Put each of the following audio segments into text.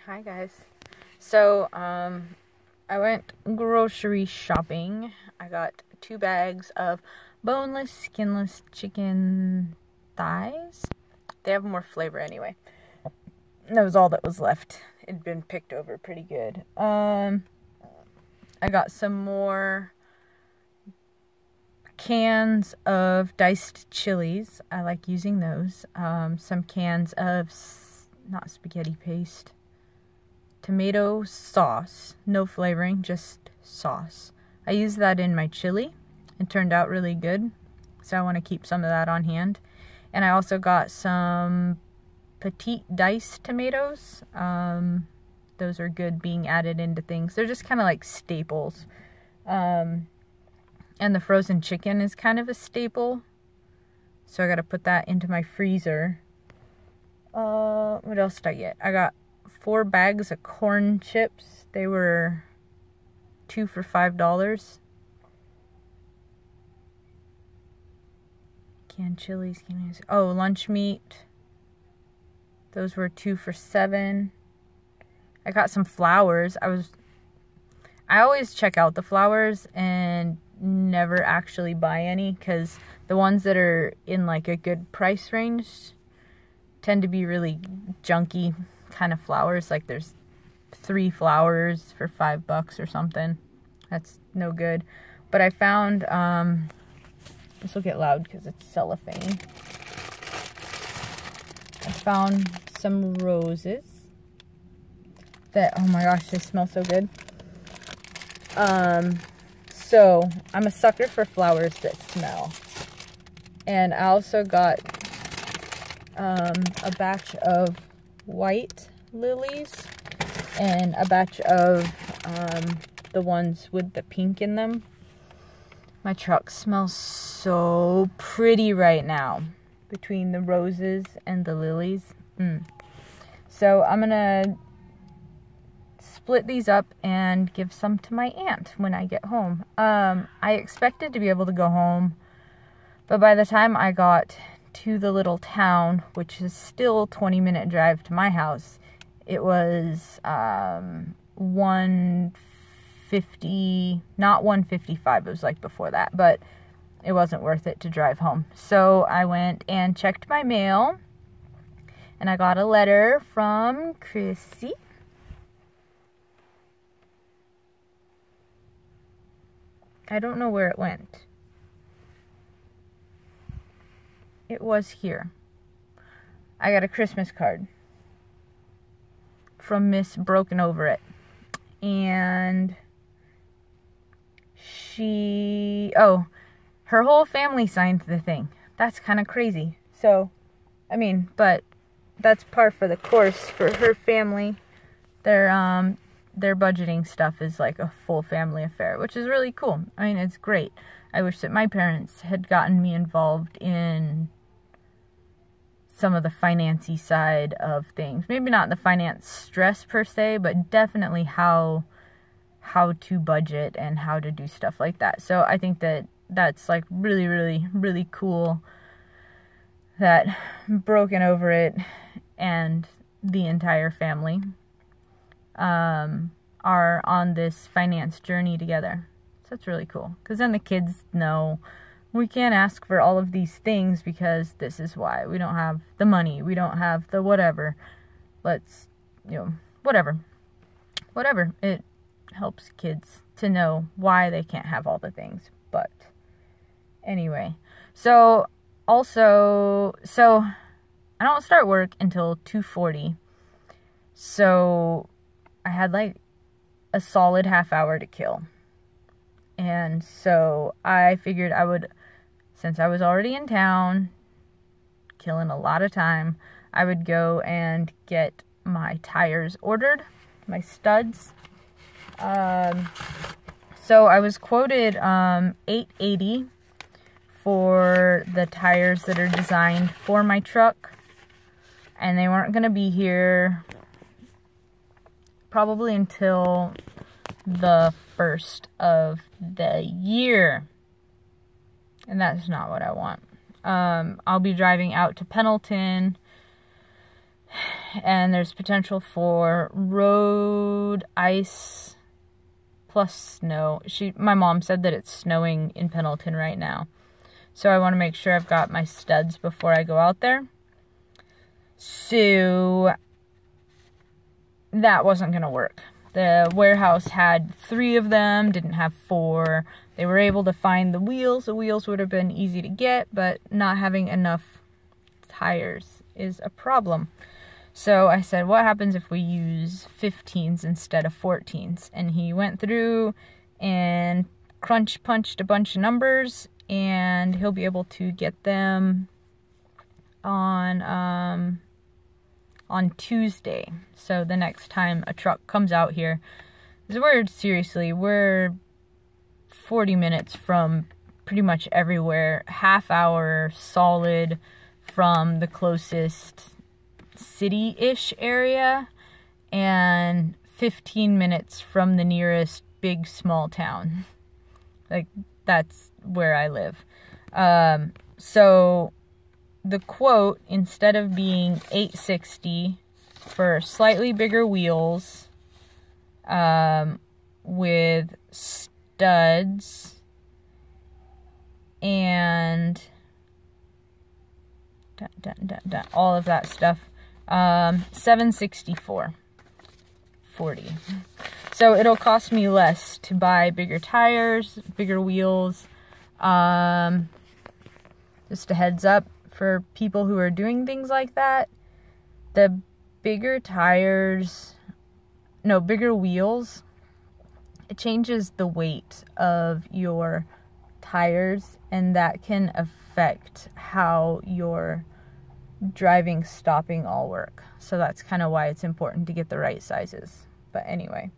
Hi guys. So, I went grocery shopping. I got 2 bags of boneless, skinless chicken thighs. They have more flavor anyway. That was all that was left. It'd been picked over pretty good. I got some more cans of diced chilies. I like using those. Some cans of, not spaghetti paste, tomato sauce. No flavoring, just sauce. I used that in my chili. It turned out really good, so I want to keep some of that on hand. And I also got some petite diced tomatoes. Those are good being added into things. They're just kind of like staples. And the frozen chicken is kind of a staple, so I got to put that into my freezer. What else did I get? I got 4 bags of corn chips. They were 2 for $5. Canned chilies. Oh, lunch meat. Those were 2 for $7. I got some flowers. I always check out the flowers and never actually buy any, because the ones that are in like a good price range tend to be really junky kind of flowers. Like there's 3 flowers for $5 or something. That's no good. But I found, this will get loud because it's cellophane. I found some roses that, oh my gosh, they smell so good. So I'm a sucker for flowers that smell. And I also got a batch of white lilies and a batch of the ones with the pink in them. My truck smells so pretty right now between the roses and the lilies. So I'm gonna split these up and give some to my aunt when I get home. I expected to be able to go home, but by the time I got to the little town, which is still a 20-minute drive to my house, it was 1:50, not 1:55, it was like before that, but it wasn't worth it to drive home. So I went and checked my mail, and I got a letter from Chrissy. I don't know where it went. It was here. I got a Christmas card from Miss Broken Over It. And her whole family signed the thing. That's kind of crazy. So, I mean, but that's par for the course for her family. Their budgeting stuff is like a full family affair, which is really cool. I mean, it's great. I wish that my parents had gotten me involved in some of the financy side of things. Maybe not the finance stress per se, but definitely how to budget and how to do stuff like that. So I think that that's like really, really, really cool that Broken Over It and the entire family are on this finance journey together. So that's really cool, because then the kids know we can't ask for all of these things because this is why. We don't have the money, we don't have the whatever. Let's, whatever. It helps kids to know why they can't have all the things. But anyway, so I don't start work until 2:40. So I had like a solid half hour to kill. And so I figured I would, since I was already in town, killing a lot of time, I would go and get my tires ordered, my studs. So I was quoted $880 for the tires that are designed for my truck. And they weren't going to be here probably until the 1st of the year. And that's not what I want. I'll be driving out to Pendleton and there's potential for road ice plus snow. My mom said that it's snowing in Pendleton right now. So I want to make sure I've got my studs before I go out there. So that wasn't going to work. The warehouse had 3 of them, didn't have 4. They were able to find the wheels. The wheels would have been easy to get, but not having enough tires is a problem. So I said, what happens if we use 15s instead of 14s? And he went through and punched a bunch of numbers, and he'll be able to get them on Tuesday. So the next time a truck comes out here, we're 40 minutes from pretty much everywhere, half hour solid from the closest city-ish area, and 15 minutes from the nearest big small town. Like, that's where I live. So the quote, instead of being $860 for slightly bigger wheels, with studs and all of that stuff, $764.40. So it'll cost me less to buy bigger tires, bigger wheels. Just a heads up for people who are doing things like that. The bigger bigger wheels, it changes the weight of your tires, and that can affect how your driving, stopping all work. So that's kind of why it's important to get the right sizes. But anyway,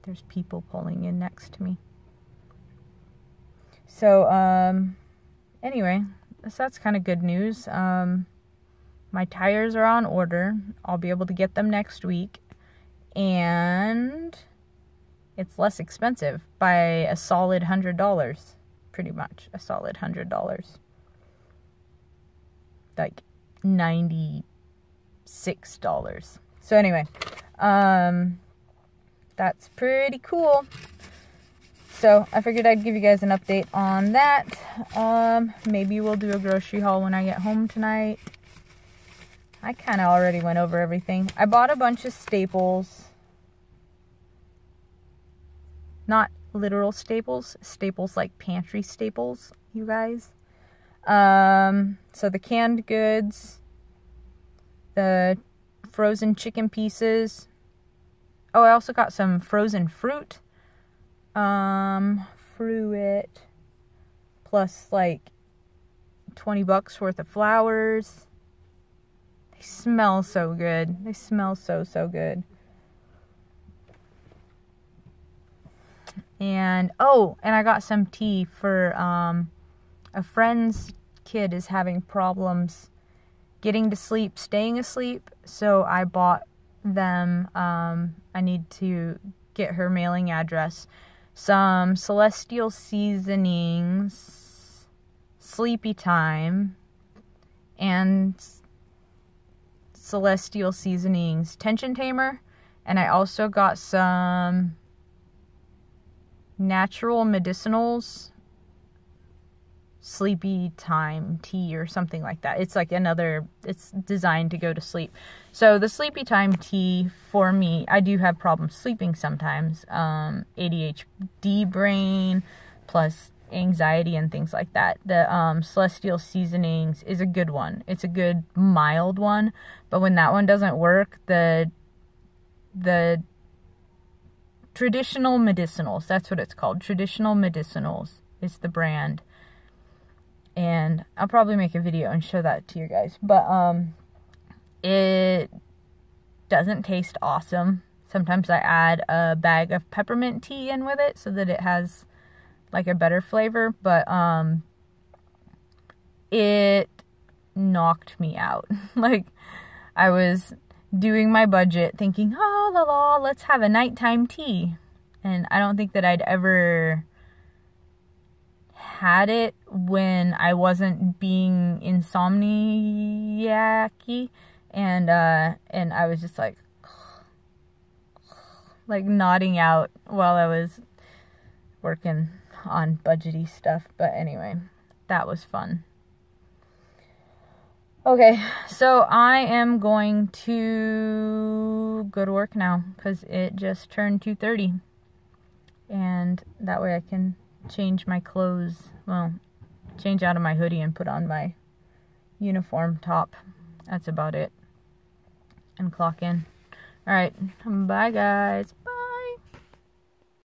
there's people pulling in next to me. So anyway, that's kind of good news. My tires are on order. I'll be able to get them next week, and it's less expensive by a solid $100, pretty much a solid $100. Like $96. So anyway, that's pretty cool. So I figured I'd give you guys an update on that. Maybe we'll do a grocery haul when I get home tonight. I kind of already went over everything. I bought a bunch of staples. Not literal staples. Staples like pantry staples, you guys. So the canned goods, the frozen chicken pieces. Oh, I also got some frozen fruit. Fruit, plus like $20 worth of flowers. They smell so good. They smell so good. And I got some tea for a friend's kid is having problems getting to sleep, staying asleep, so I bought them. I need to get her mailing address. Some Celestial Seasonings Sleepy Time and Celestial Seasonings Tension Tamer, and I also got some Natural Medicinals Sleepy Time tea or something like that. It's like it's designed to go to sleep. So the Sleepy Time tea, for me, I do have problems sleeping sometimes. ADHD brain plus anxiety and things like that. The Celestial Seasonings is a good one. It's a good mild one, but when that one doesn't work, the Traditional Medicinals, that's what it's called. Traditional Medicinals is the brand. And I'll probably make a video and show that to you guys. But it doesn't taste awesome. Sometimes I add a bag of peppermint tea in with it so that it has like a better flavor. But it knocked me out. Like, I was doing my budget thinking, oh, let's have a nighttime tea. And I don't think that I'd ever had it when I wasn't being insomniac-y, and I was just like nodding out while I was working on budgety stuff. But anyway, that was fun. Okay, so I am going to go to work now because it just turned 2:30, and that way I can change my clothes, well, change out of my hoodie and put on my uniform top. That's about it. And clock in. Alright, bye guys.